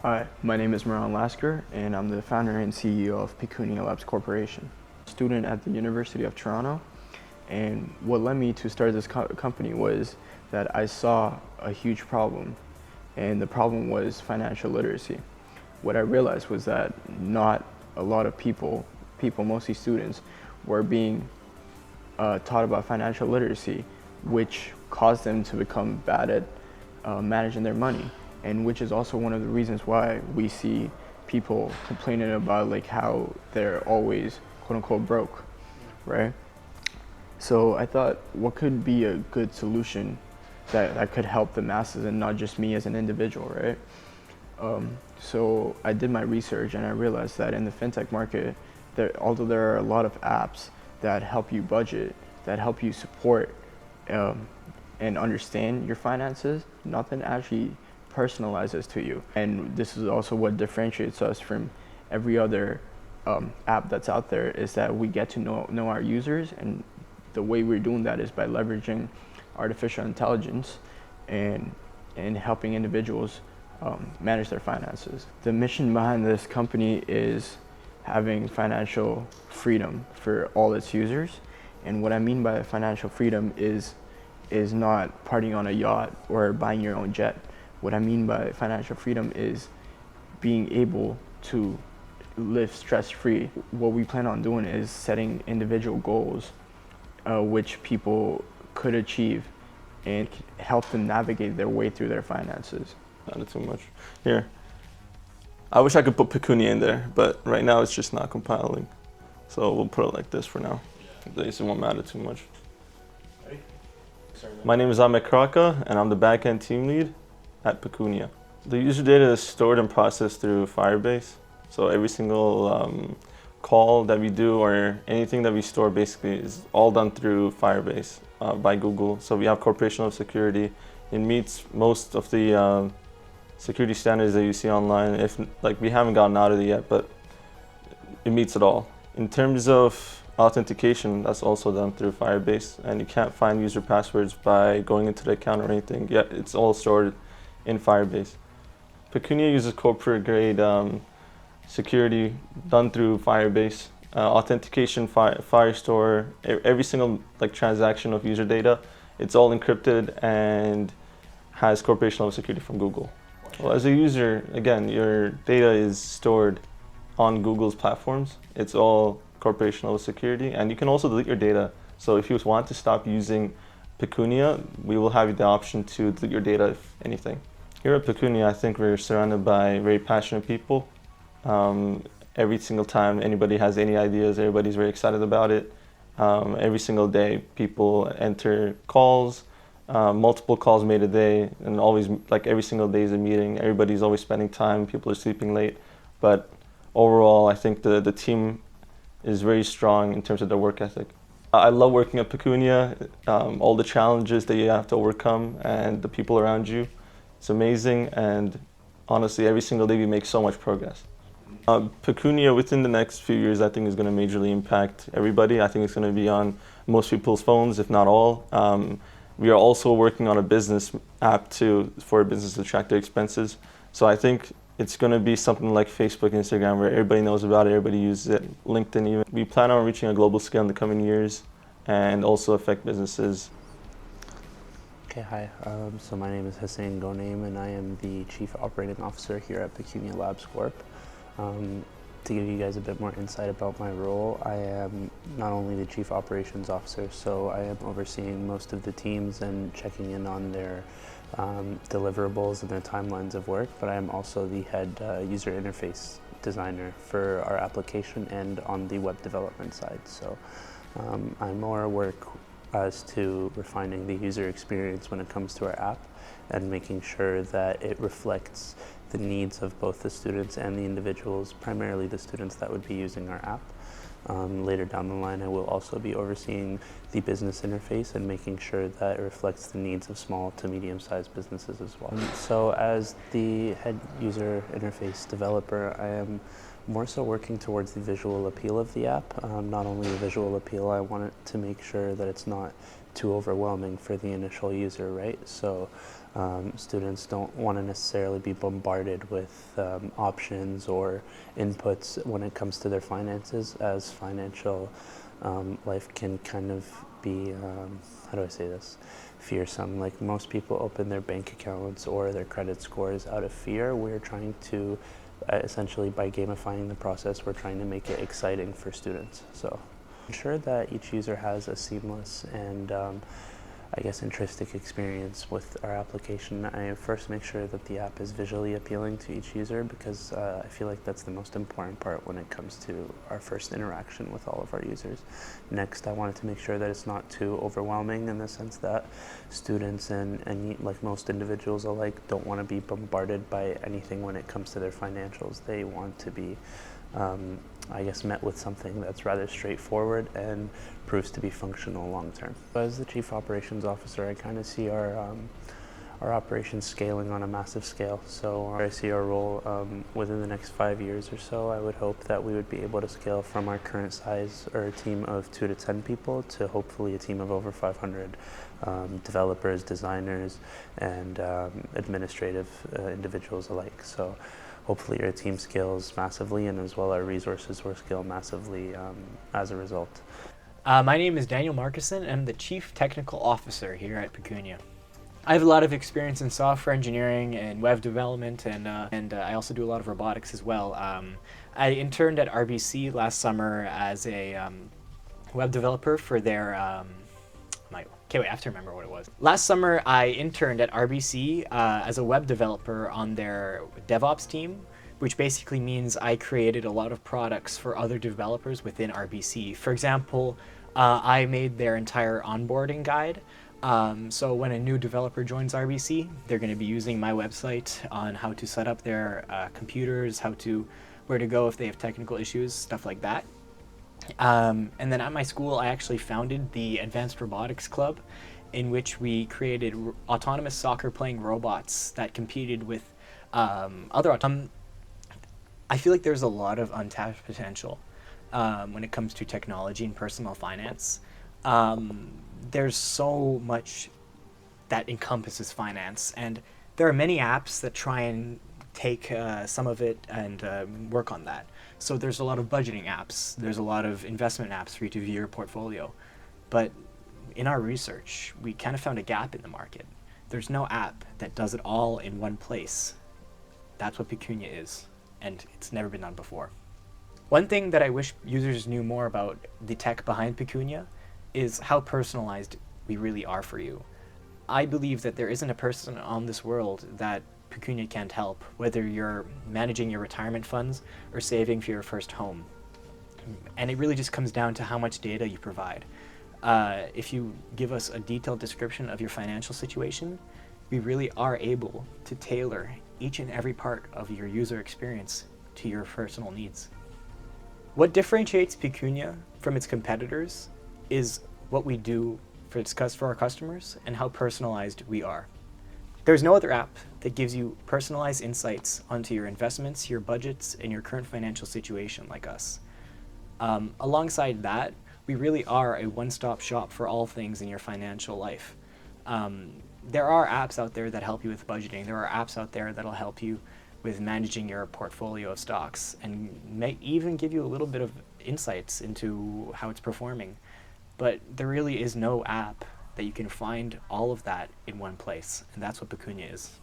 Hi, my name is Maran Lasker, and I'm the founder and CEO of Pecunia Labs Corporation. Student at the University of Toronto, and what led me to start this company was that I saw a huge problem, and the problem was financial literacy. What I realized was that not a lot of people, mostly students, were being taught about financial literacy, which caused them to become bad at managing their money, and which is also one of the reasons why we see people complaining about like how they're always quote unquote broke, right? So I thought, what could be a good solution that could help the masses and not just me as an individual, right? So I did my research and I realized that in the fintech market, although there are a lot of apps that help you budget, that help you support and understand your finances, nothing actually personalizes to you. And this is also what differentiates us from every other app that's out there, is that we get to know our users, and the way we're doing that is by leveraging artificial intelligence and helping individuals manage their finances. The mission behind this company is having financial freedom for all its users. And what I mean by financial freedom is not partying on a yacht or buying your own jet. What I mean by financial freedom is being able to live stress-free. What we plan on doing is setting individual goals which people could achieve and help them navigate their way through their finances. Not too much. Here. I wish I could put Pecunia in there, but right now it's just not compiling. So we'll put it like this for now. It won't matter too much. My name is Ahmed Kraka, and I'm the backend team lead at Pecunia. The user data is stored and processed through Firebase. So every single call that we do or anything that we store basically is all done through Firebase by Google. So we have corporation level security. It meets most of the security standards that you see online. If like we haven't gotten out of it yet, but it meets it all. In terms of authentication, that's also done through Firebase, and you can't find user passwords by going into the account or anything. Yeah, it's all stored in Firebase. Pecunia uses corporate grade security done through Firebase. Authentication, Firestore, every single like transaction of user data, it's all encrypted and has corporation level security from Google. Well, as a user, again, your data is stored on Google's platforms. It's all corporation level security, and you can also delete your data. So if you want to stop using Pecunia, we will have the option to delete your data if anything. Here at Pecunia, I think we're surrounded by very passionate people. Every single time anybody has any ideas, everybody's very excited about it. Every single day, people enter calls, multiple calls made a day, and always, like every single day is a meeting. Everybody's always spending time, people are sleeping late. But overall, I think the team is very strong in terms of their work ethic. I love working at Pecunia, all the challenges that you have to overcome and the people around you. It's amazing, and honestly, every single day we make so much progress. Pecunia, within the next few years, I think is going to majorly impact everybody. I think it's going to be on most people's phones, if not all. We are also working on a business app too, for a business to track their expenses. So I think it's going to be something like Facebook, Instagram, where everybody knows about it, everybody uses it, LinkedIn even. We plan on reaching a global scale in the coming years and also affect businesses. Okay, hi. So my name is Hussein Ghonaim, and I am the Chief Operating Officer here at Pecunia Labs Corp. To give you guys a bit more insight about my role, I am not only the Chief Operations Officer, so I am overseeing most of the teams and checking in on their deliverables and their timelines of work, but I am also the head user interface designer for our application and on the web development side. So I more work as to refining the user experience when it comes to our app and making sure that it reflects the needs of both the students and the individuals, primarily the students that would be using our app. Later down the line, I will also be overseeing the business interface and making sure that it reflects the needs of small to medium-sized businesses as well. So as the head user interface developer, I am more so working towards the visual appeal of the app. Not only the visual appeal, I want it to make sure that it's not too overwhelming for the initial user, right? So students don't want to necessarily be bombarded with options or inputs when it comes to their finances, as financial life can kind of be, how do I say this, fearsome. Like, most people open their bank accounts or their credit scores out of fear. We're trying to, essentially by gamifying the process, we're trying to make it exciting for students. So ensure that each user has a seamless and I guess intrinsic experience with our application. I first make sure that the app is visually appealing to each user, because I feel like that's the most important part when it comes to our first interaction with all of our users. Next, I wanted to make sure that it's not too overwhelming, in the sense that students and like most individuals alike don't want to be bombarded by anything when it comes to their financials. They want to be I guess met with something that's rather straightforward and proves to be functional long term. As the Chief Operations Officer, I kind of see our operations scaling on a massive scale. So I see our role within the next 5 years or so. I would hope that we would be able to scale from our current size, or a team of 2 to 10 people, to hopefully a team of over 500 developers, designers, and administrative individuals alike. So hopefully our team scales massively, and as well our resources will scale massively as a result. My name is Daniel Markison, and I'm the Chief Technical Officer here at Pecunia. I have a lot of experience in software engineering and web development, and I also do a lot of robotics as well. I interned at RBC last summer as a web developer for their I have to remember what it was. Last summer, I interned at RBC as a web developer on their DevOps team, which basically means I created a lot of products for other developers within RBC. For example, I made their entire onboarding guide. So when a new developer joins RBC, they're going to be using my website on how to set up their computers, where to go if they have technical issues, stuff like that. And then at my school, I actually founded the Advanced Robotics Club, in which we created autonomous soccer-playing robots that competed with other I feel like there's a lot of untapped potential when it comes to technology and personal finance. There's so much that encompasses finance, and there are many apps that try and take some of it and work on that. So there's a lot of budgeting apps, there's a lot of investment apps for you to view your portfolio. But in our research, we kind of found a gap in the market. There's no app that does it all in one place. That's what Pecunia is, and it's never been done before. One thing that I wish users knew more about the tech behind Pecunia is how personalized we really are for you. I believe that there isn't a person on this world that Pecunia can't help, whether you're managing your retirement funds or saving for your first home. And it really just comes down to how much data you provide. If you give us a detailed description of your financial situation, we really are able to tailor each and every part of your user experience to your personal needs. What differentiates Pecunia from its competitors is what we do for our customers and how personalized we are. There's no other app that gives you personalized insights onto your investments, your budgets, and your current financial situation like us. Alongside that, we really are a one-stop shop for all things in your financial life. There are apps out there that help you with budgeting. There are apps out there that'll help you with managing your portfolio of stocks, and may even give you a little bit of insights into how it's performing. But there really is no app that you can find all of that in one place, and that's what Pecunia is.